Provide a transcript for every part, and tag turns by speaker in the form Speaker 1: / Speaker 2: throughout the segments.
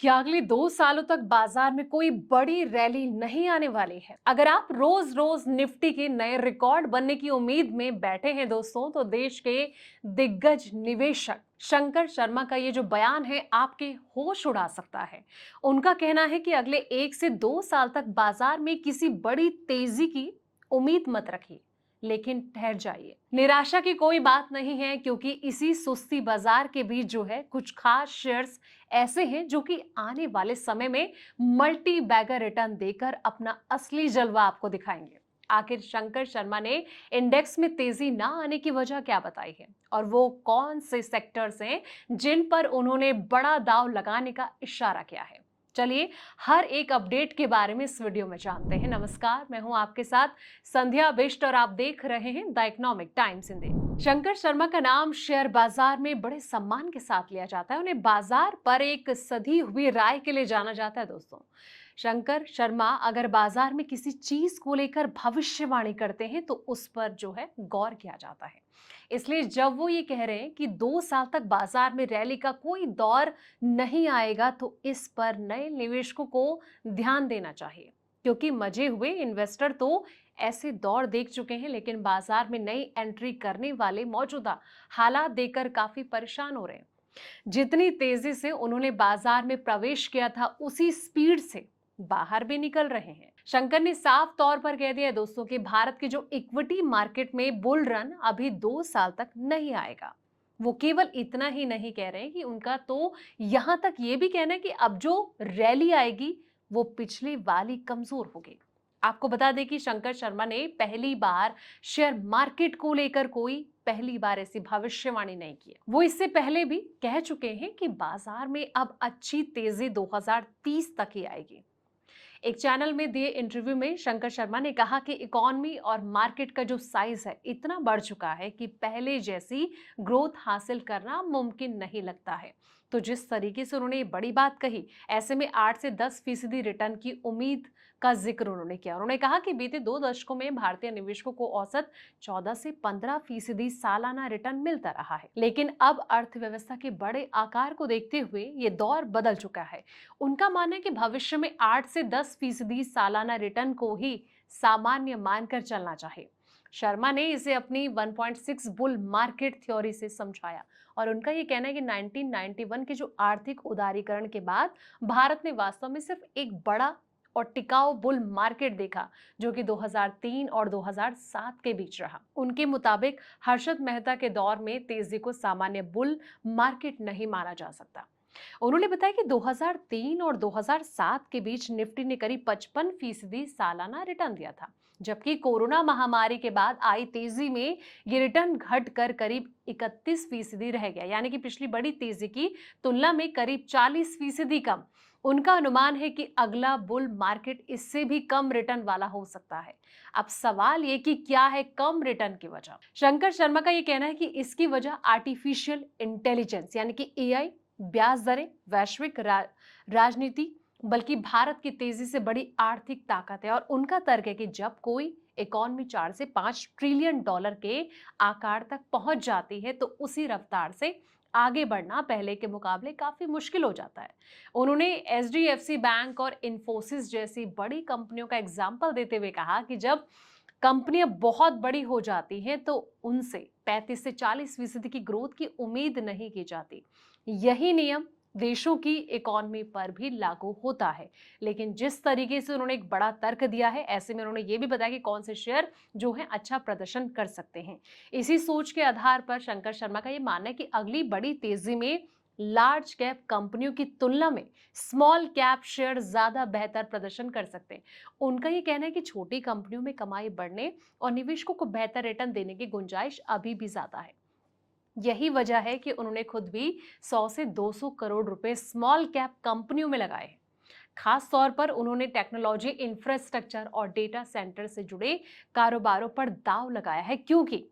Speaker 1: क्या अगले 2 सालों तक बाजार में कोई बड़ी रैली नहीं आने वाली है? अगर आप रोज रोज निफ्टी के नए रिकॉर्ड बनने की उम्मीद में बैठे हैं दोस्तों, तो देश के दिग्गज निवेशक शंकर शर्मा का ये जो बयान है आपके होश उड़ा सकता है। उनका कहना है कि अगले 1 से 2 साल तक बाजार में किसी बड़ी तेजी की उम्मीद मत रखिए, लेकिन ठहर जाइए। निराशा की कोई बात नहीं है, क्योंकि इसी सुस्ती बाजार के बीच जो है कुछ खास शेयर्स ऐसे हैं जो कि आने वाले समय में मल्टी बैगर रिटर्न देकर अपना असली जलवा आपको दिखाएंगे। आखिर शंकर शर्मा ने इंडेक्स में तेजी ना आने की वजह क्या बताई है, और वो कौन से सेक्टर्स हैं जिन पर उन्होंने बड़ा दांव लगाने का इशारा किया है? चलिए, हर एक अपडेट के बारे में इस वीडियो में जानते हैं। नमस्कार, मैं हूं आपके साथ संध्या बिष्ट और आप देख रहे हैं the economic times Hindi. Shankar Sharma का नाम शेयर बाजार में बड़े सम्मान के साथ लिया जाता है। उन्हें बाजार पर एक सधी हुई राय के लिए जाना जाता है दोस्तों। शंकर शर्मा अगर बाजार में किसी चीज को लेकर भविष्यवाणी करते हैं तो उस पर जो है गौर किया जाता है। इसलिए जब वो ये कह रहे हैं कि 2 साल तक बाजार में रैली का कोई दौर नहीं आएगा, तो इस पर नए निवेशकों को ध्यान देना चाहिए, क्योंकि मजे हुए इन्वेस्टर तो ऐसे दौर देख चुके हैं, लेकिन बाजार में नई एंट्री करने वाले मौजूदा हालात देखकर काफी परेशान हो रहे हैं। जितनी तेजी से उन्होंने बाजार में प्रवेश किया था, उसी स्पीड से बाहर भी निकल रहे हैं। शंकर ने साफ तौर पर कह दिया दोस्तों कि भारत की जो इक्विटी मार्केट में बुल रन अभी 2 साल तक नहीं आएगा। वो केवल इतना ही नहीं कह रहे हैं कि उनका तो यहां तक ये भी कहना है कि अब जो रैली आएगी वो पिछली वाली कमजोर होगी। आपको बता दें कि शंकर शर्मा ने पहली बार शेयर मार्केट को लेकर कोई पहली बार ऐसी भविष्यवाणी नहीं की है। वो इससे पहले भी कह चुके हैं कि बाजार में अब अच्छी तेजी 2030 तक ही आएगी। एक चैनल में दिए इंटरव्यू में शंकर शर्मा ने कहा कि इकोनॉमी और मार्केट का जो साइज है इतना बढ़ चुका है कि पहले जैसी ग्रोथ हासिल करना मुमकिन नहीं लगता है। तो जिस तरीके से उन्होंने ये बड़ी बात कही, ऐसे में 8 से 10% रिटर्न की उम्मीद का जिक्र उन्होंने किया। उन्होंने कहा कि बीते 2 दशकों में भारतीय निवेशकों को औसत 14 से 15% सालाना रिटर्न मिलता रहा है, लेकिन अब अर्थव्यवस्था के बड़े आकार को देखते हुए ये दौर बदल चुका है। उनका मानना है कि भविष्य में 8 से 10% सालाना रिटर्न को ही सामान्य मानकर चलना चाहिए। शर्मा ने इसे अपनी 1.6 बुल मार्केट थ्योरी से समझाया, और उनका ये कहना है कि 1991 के जो आर्थिक उदारीकरण के बाद भारत ने वास्तव में सिर्फ एक बड़ा और टिकाऊ बुल मार्केट देखा, जो कि 2003 और 2007 के बीच रहा। उनके मुताबिक हर्षद मेहता के दौर में तेजी को सामान्य बुल मार्केट नहीं माना जा सकता। उन्होंने बताया कि 2003 और 2007 के बीच निफ्टी ने करीब 55% सालाना रिटर्न दिया था, जबकि कोरोना महामारी के बाद आई तेजी में ये रिटर्न घटकर करीब 31% रह गया, यानी कि पिछली बड़ी तेजी की तुलना में करीब 40% कम। उनका अनुमान है कि अगला बुल मार्केट इससे भी कम रिटर्न वाला हो सकता है। अब सवाल ये कि क्या है कम रिटर्न की वजह? शंकर शर्मा का ये कहना है कि इसकी वजह आर्टिफिशियल इंटेलिजेंस यानी कि एआई, ब्याज दरें, वैश्विक राजनीति, बल्कि भारत की तेजी से बड़ी आर्थिक ताकत है। और उनका तर्क है कि जब कोई इकॉनमी 4 से 5 ट्रिलियन डॉलर के आकार तक पहुंच जाती है, तो उसी रफ्तार से आगे बढ़ना पहले के मुकाबले काफी मुश्किल हो जाता है। उन्होंने एचडीएफसी बैंक और इन्फोसिस जैसी बड़ी कंपनियों का एग्जाम्पल देते हुए कहा कि जब कंपनियां बहुत बड़ी हो जाती हैं, तो उनसे 35 से 40% की ग्रोथ की उम्मीद नहीं की जाती। यही नियम देशों की इकोनॉमी पर भी लागू होता है। लेकिन जिस तरीके से उन्होंने एक बड़ा तर्क दिया है, ऐसे में उन्होंने ये भी बताया कि कौन से शेयर जो है अच्छा प्रदर्शन कर सकते हैं। इसी सोच के आधार पर शंकर शर्मा का ये मानना है कि अगली बड़ी तेजी में लार्ज कैप कंपनियों की तुलना में स्मॉल कैप शेयर ज्यादा बेहतर प्रदर्शन कर सकते हैं। उनका ये कहना है कि छोटी कंपनियों में कमाई बढ़ने और निवेशकों को बेहतर रिटर्न देने की गुंजाइश अभी भी ज्यादा है। यही वजह है कि उन्होंने खुद भी 100 से 200 करोड़ रुपए स्मॉल कैप कंपनियों में लगाए हैं। खास तौर पर उन्होंने टेक्नोलॉजी, इंफ्रास्ट्रक्चर और डेटा सेंटर से जुड़े कारोबारों पर दांव लगाया है, क्योंकि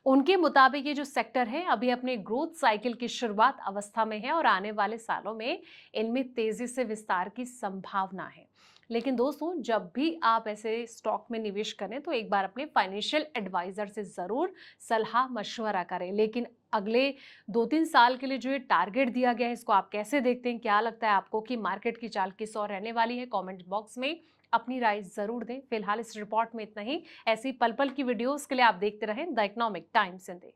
Speaker 1: उनके मुताबिक ये जो सेक्टर है अभी अपने ग्रोथ साइकिल की शुरुआत अवस्था में है और आने वाले सालों में इनमें तेजी से विस्तार की संभावना है। लेकिन दोस्तों, जब भी आप ऐसे स्टॉक में निवेश करें तो एक बार अपने फाइनेंशियल एडवाइजर से जरूर सलाह मशवरा करें। लेकिन अगले 2-3 साल के लिए जो ये टारगेट दिया गया है, इसको आप कैसे देखते हैं? क्या लगता है आपको कि मार्केट की चाल किस ओर रहने वाली है? कमेंट बॉक्स में अपनी राय जरूर दें। फिलहाल इस रिपोर्ट में इतना ही। ऐसी पल पल की वीडियोस के लिए आप देखते रहें द इकोनॉमिक टाइम्स हिंदी।